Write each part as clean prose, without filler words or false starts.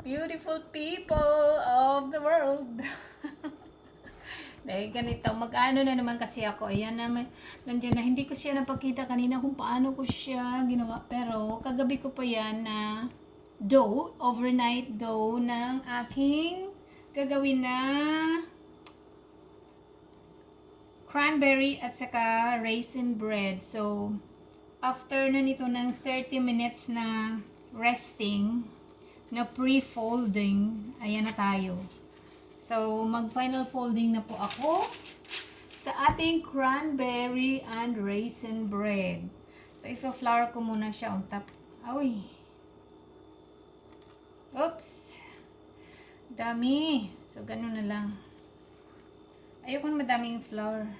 beautiful people of the world. Dahil ganito, mag-ano na naman kasi ako. Ayan naman, nandiyan na. Hindi ko siya napakita kanina kung paano ko siya ginawa. Pero, kagabi ko pa yan na dough, overnight dough ng aking gagawin na cranberry at saka raisin bread. So, after na nito ng 30 minutes na resting, na pre-folding, ayan na tayo. So, mag-final folding na po ako sa ating cranberry and raisin bread. So, i-flour ko muna siya on top. Ay! Oops! Dami! So, ganun na lang. Ayoko na madaming flour.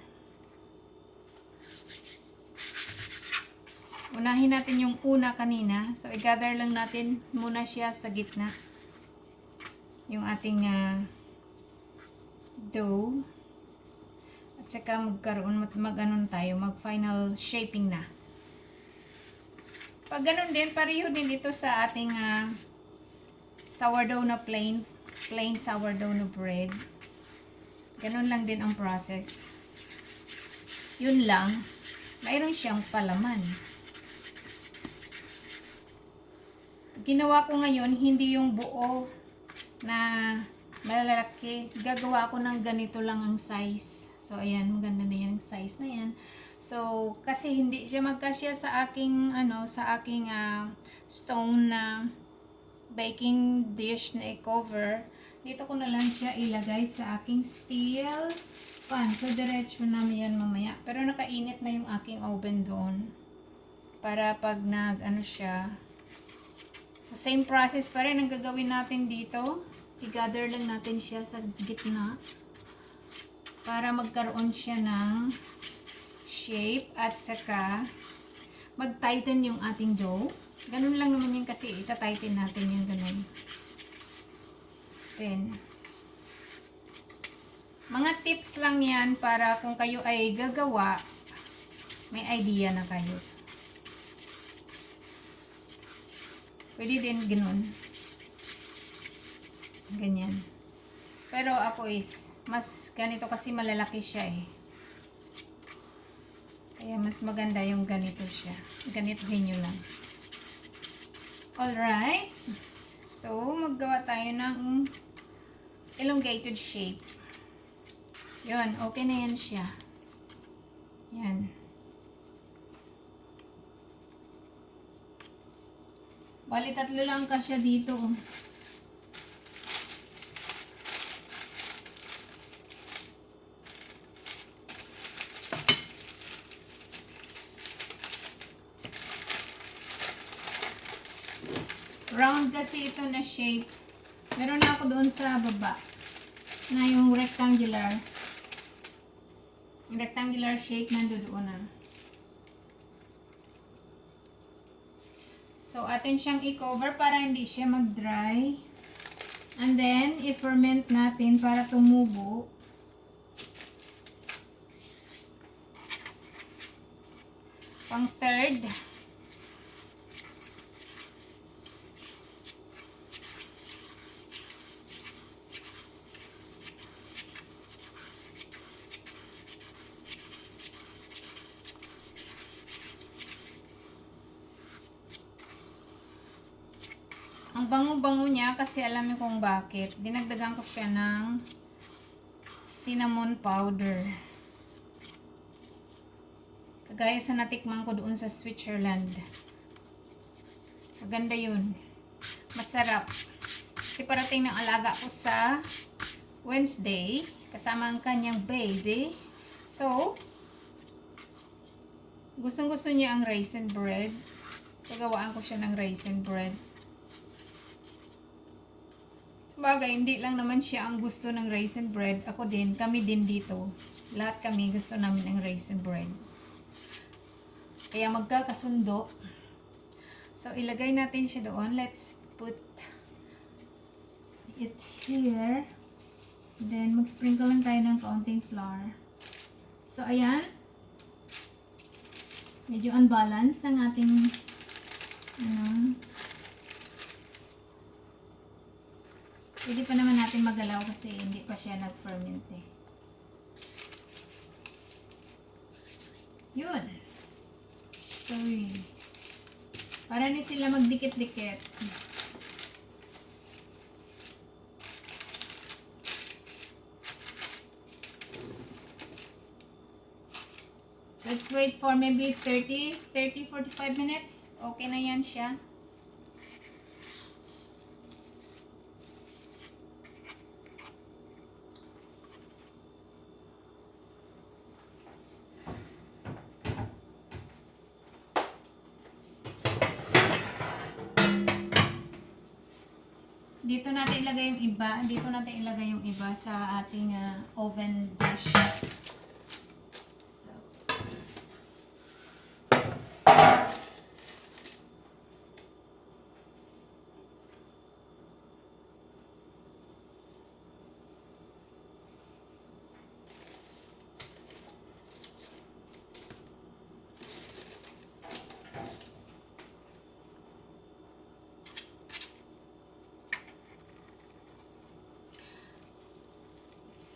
Unahin natin yung una kanina. So, i-gather lang natin muna siya sa gitna. Yung ating dough. At saka magkaroon, mag-anon tayo, mag-final shaping na. Pag ganun din, pareho din ito sa ating sourdough na plain sourdough na bread. Ganun lang din ang process. Yun lang, mayroon siyang palaman. Ginawa ko ngayon, hindi yung buo na malalaki. Gagawa ko ng ganito lang ang size. So, ayan, maganda na yan, size na yan. So, kasi hindi siya magkasya sa aking, stone na baking dish na i-cover. Dito ko na lang siya ilagay sa aking steel pan. So, diretso na yan mamaya. Pero nakainit na yung aking oven doon. Para pag siya. So, same process pa rin ang gagawin natin dito. I-gather lang natin siya sa gitna para magkaroon siya ng shape at saka mag-tighten yung ating dough. Ganun lang naman yun kasi ita-tighten natin yung ganun. Then, mga tips lang yan para kung kayo ay gagawa, may idea na kayo. Pwede din ganun. Ganyan. Pero ako is, mas ganito kasi malalaki siya eh. Kaya mas maganda yung ganito siya. Ganituhin nyo lang. Alright. So, maggawa tayo ng elongated shape. Yun, okay na yan siya. Yan. Bali, tatlo lang kasya dito. Round kasi ito na shape. Meron na ako doon sa baba na yung rectangular. Yung rectangular shape nandoon na. So, atin siyang i-cover para hindi siya mag-dry. And then, i-ferment natin para tumubo. Pang third. Ang bango-bango niya kasi alam niyo kung bakit. Dinagdagan ko siya ng cinnamon powder. Kagaya sa natikman ko doon sa Switzerland. Maganda yun. Masarap. Kasi parating ng alaga ko sa Wednesday. Kasama ang kanyang baby. So, gustong-gusto niya ang raisin bread. So, gawaan ko siya ng raisin bread. Bagay, hindi lang naman siya ang gusto ng raisin bread. Ako din, kami din dito. Lahat kami gusto namin ng raisin bread. Kaya magkakasundo. So, ilagay natin siya doon. Let's put it here. Then, mag-sprinkle lang tayo ng kaunting flour. So, ayan. Medyo unbalanced ang ating Pwede pa naman natin magalaw kasi hindi pa siya nag-ferment eh. Yun. So, yun. Para ni sila magdikit-dikit. Let's wait for maybe 45 minutes. Okay na yan siya. Dito natin ilagay yung iba. Dito natin ilagay yung iba sa ating oven dish. So.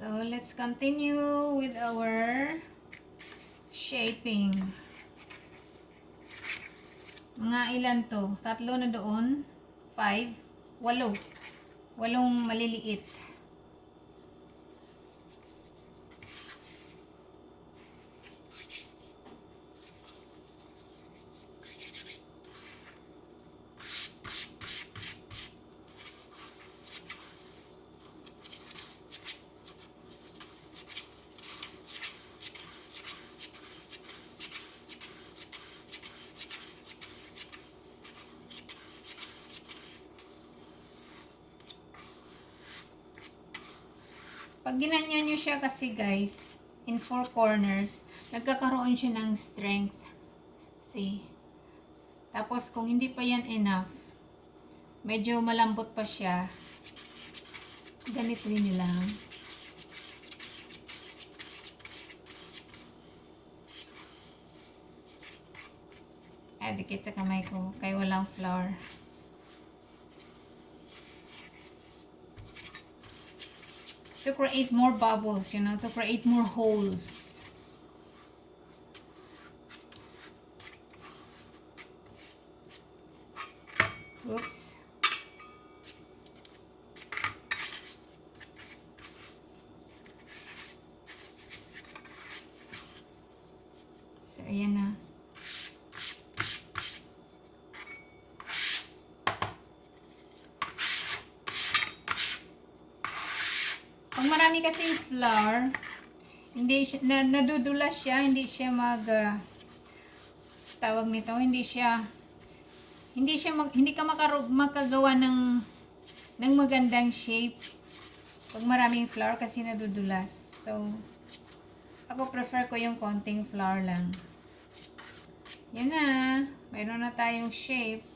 So, let's continue with our shaping. Mga ilan to? 3 na doon. 5. 8. 8 maliliit. Pag ginanyan nyo siya kasi guys, in 4 corners, nagkakaroon siya ng strength. See? Tapos kung hindi pa yan enough, medyo malambot pa siya, ganito nyo lang. Dikit sa kamay ko, kaya walang flour. To create more bubbles, you know, to create more holes. Oops. So, ayan na. Pag marami kasing flour, hindi siya, nadudulas siya, hindi siya tawag nito, hindi ka makagawa ng magandang shape pag maraming flour kasi nadudulas. So, ako prefer ko yung konting flour lang. Yan na, mayroon na tayong shape.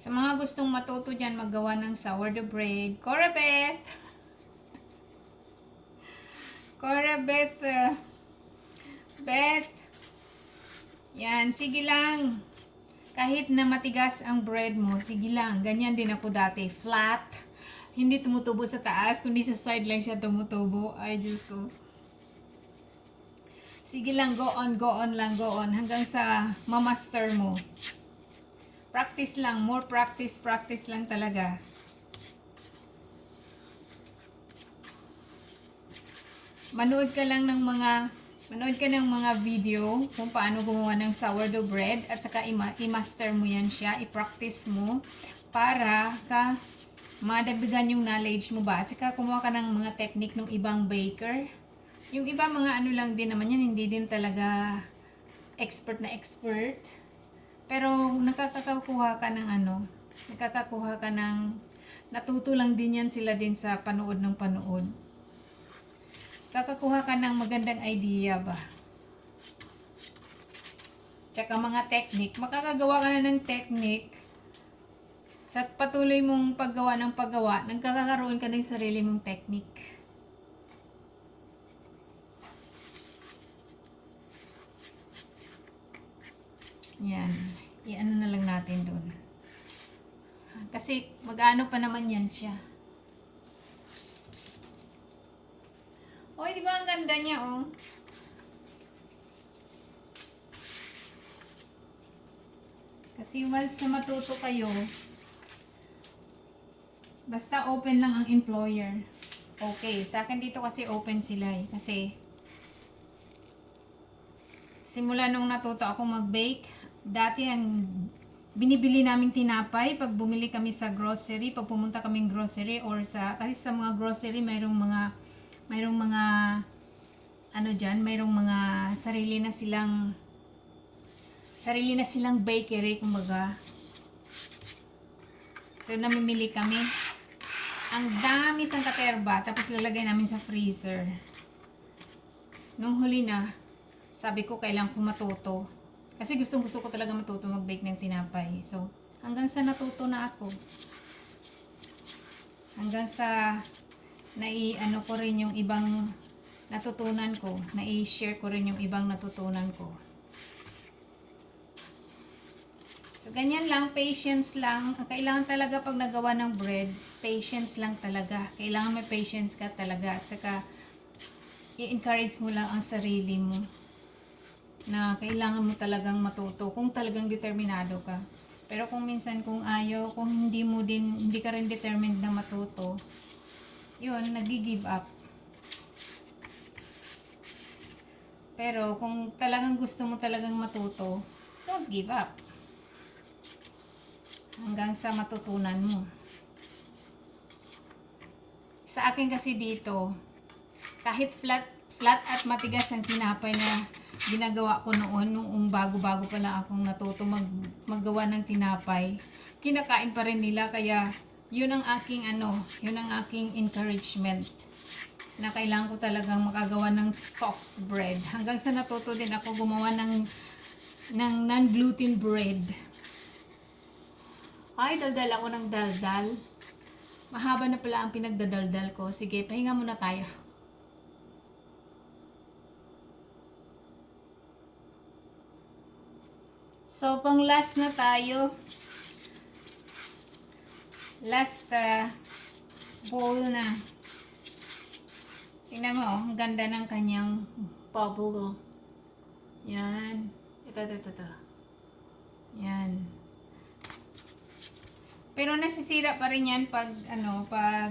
Sa mga gustong matuto dyan, maggawa ng sourdough bread. Cora Beth! Cora Beth! Beth! Yan, sige lang. Kahit na matigas ang bread mo, sige lang. Ganyan din ako dati. Flat. Hindi tumutubo sa taas, kundi sa side lang siya tumutubo. Ay, Diyos ko. Sige lang, go on lang, go on. Hanggang sa mamaster mo. Practice lang, more practice lang talaga. Manood ka ng mga video kung paano gumawa ng sourdough bread at saka i-master mo yan siya, i-practice mo para ka madagdagan yung knowledge mo ba. At saka kumuha ka ng mga technique ng ibang baker Yung iba mga ano lang din naman yan, hindi din talaga expert na expert. Pero nakakakuha ka ng ano, nakakakuha ka ng, natuto lang din yan sila din sa panood ng panood. Kakakuha ka ng magandang idea ba? Tsaka mga technique, makakagawa ka na ng technique sa patuloy mong paggawa ng paggawa, nagkakaroon ka ng sarili mong technique. Yan. I-ano na lang natin doon. Kasi mag-ano pa naman yan siya. Oy, di ba ang ganda niya, oh? Kasi once na matuto kayo, basta open lang ang employer. Okay, sa akin dito kasi open sila eh. Kasi simula nung natuto ako mag-bake, dati ang binibili naming tinapay pag bumili kami sa grocery, pag pumunta kaming grocery or sa, kasi sa mga grocery mayroong mga ano diyan, mayroong mga sarili na silang bakery kumbaga. So namimili kami. Ang dami sang katerba, tapos lalagay namin sa freezer. Nung huli na, sabi ko kailangan ko matuto. Kasi gustong gusto ko talaga matuto mag-bake ng tinapay. So, hanggang sa natuto na ako. Hanggang sa nai-ano ko rin yung ibang natutunan ko. Nai-share ko rin yung ibang natutunan ko. So, ganyan lang. Patience lang. Ang kailangan talaga pag nagawa ng bread, patience lang talaga. Kailangan may patience ka talaga. At saka, i-encourage mo lang ang sarili mo na kailangan mo talagang matuto kung talagang determinado ka. Pero kung minsan kung ayaw, kung hindi ka rin determined na matuto, yun, nag-give up. Pero kung talagang gusto mo talagang matuto, don't give up. Hanggang sa matutunan mo. Sa akin kasi dito, kahit flat at matigas ang tinapay na ginagawa ko noon, nung bago-bago pa lang akong natuto maggawa ng tinapay, kinakain pa rin nila, kaya yun ang aking encouragement na kailangan ko talagang makagawa ng soft bread. Hanggang sa natuto din ako gumawa ng non-gluten bread. Ay, daldal ako ng daldal. Mahaba na pala ang pinagdadaldal ko. Sige, pahinga muna tayo. So, pang last na tayo. Last bowl na. Tingnan mo, ang ganda ng kanyang bubble. Yan. Ito. Yan. Pero nasisira pa rin yan pag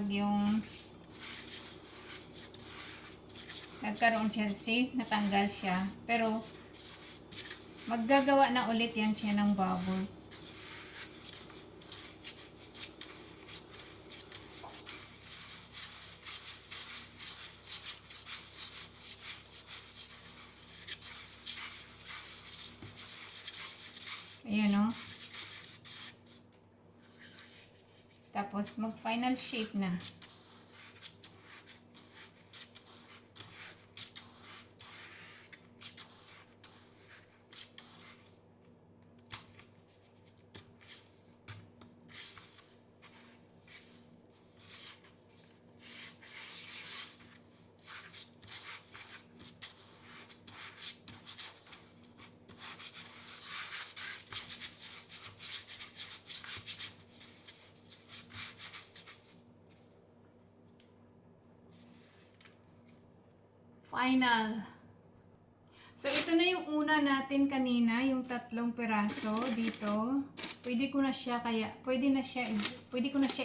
yung nagkaroon siya, natanggal siya. Pero maggagawa na ulit yan siya ng bubbles. Ayan o. Tapos mag-final shape na. Final. So, ito na yung una natin kanina, yung 3 piraso dito. Pwede ko na siya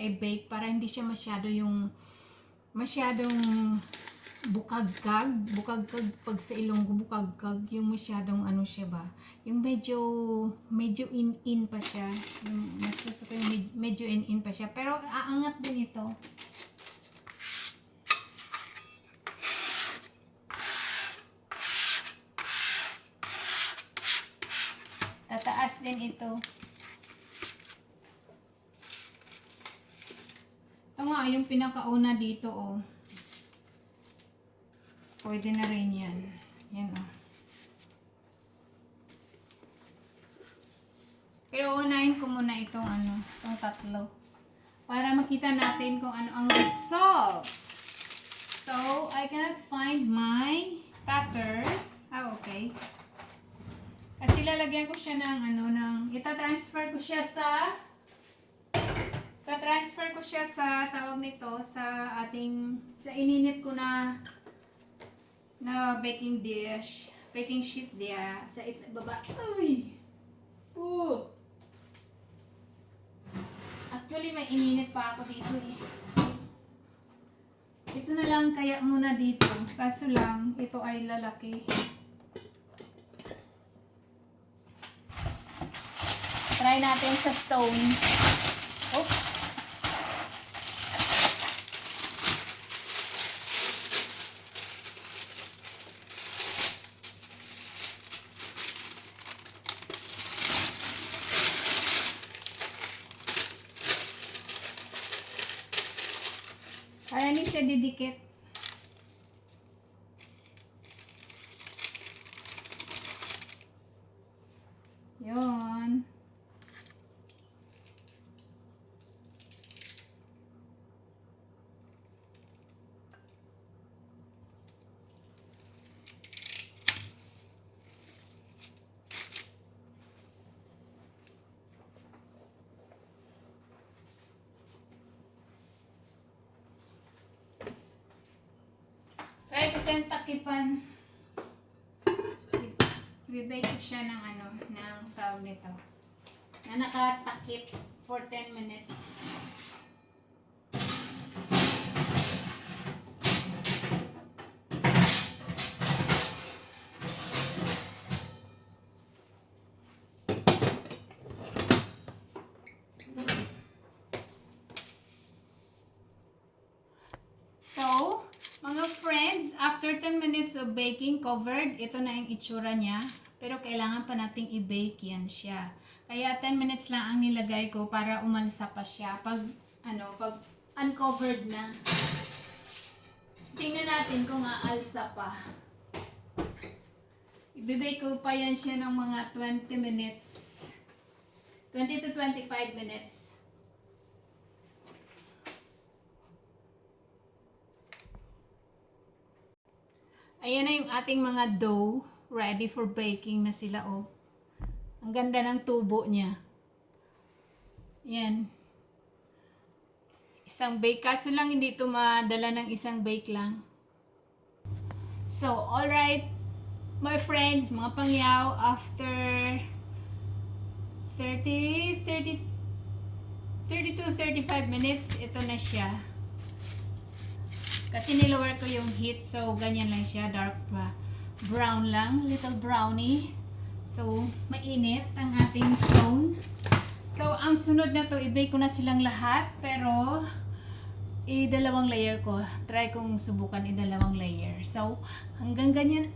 i-bake para hindi siya masyadong bukagkag pag sa Ilonggo, bukagkag, yung masyadong siya ba, yung medyo in pa siya. Yung mas gusto ko yung medyo in pa siya, pero aangat din ito. bukas din ito. Ito nga, yung pinakauna dito, oh. Pwede na rin yan. Yan, oh. Pero unahin ko muna itong itong tatlo. Para makita natin kung ano ang result. So, I cannot find my cutter. Okay. Kasi lalagyan ko siya ng itatransfer ko siya sa tawag nito, sa ininit ko na baking sheet dia sa baba. Uy! Oh! Actually, may ininit pa ako dito eh. Ito na lang kaya muna dito. Kaso lang, ito ay lalaki. Try natin sa stone. Oops. Kaya ni siya didikit. Yun. Try ko siyang takipan. I-bake ko siya ng ng tawag nito. Na nakatakip for 10 minutes. So, mga friends, after 10 minutes of baking covered, ito na yung itsura niya. Pero kailangan pa nating i-bake yan siya. Kaya 10 minutes lang ang nilagay ko para umalsa pa siya. Pag uncovered na. Tingnan natin kung aalsa pa. I-bake ko pa yan siya ng mga 20 minutes. 20 to 25 minutes. Ayan na yung ating mga dough. Ready for baking na sila, oh. Ang ganda ng tubo niya. Yan. Isang bake. Kaso lang hindi ito madala ng isang bake lang. So, alright. My friends, mga pangyaw, after 30 to 35 minutes, ito na siya. Kasi nilower ko yung heat, so ganyan lang siya, dark brown lang, little brownie. So, mainit ang ating stone. So, ang sunod na to, i-bake ko na silang lahat, pero i-dalawang layer ko. Try kong subukan i-dalawang layer. So, hanggang ganyan.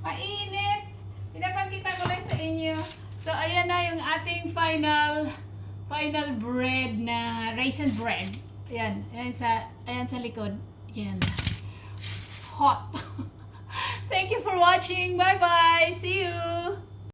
Mainit! Pinapakita ko lang sa inyo. So, ayan na yung ating final bread na raisin bread. Ayan, ayan sa likod. Ayan. Hot. Thank you for watching. Bye-bye. See you.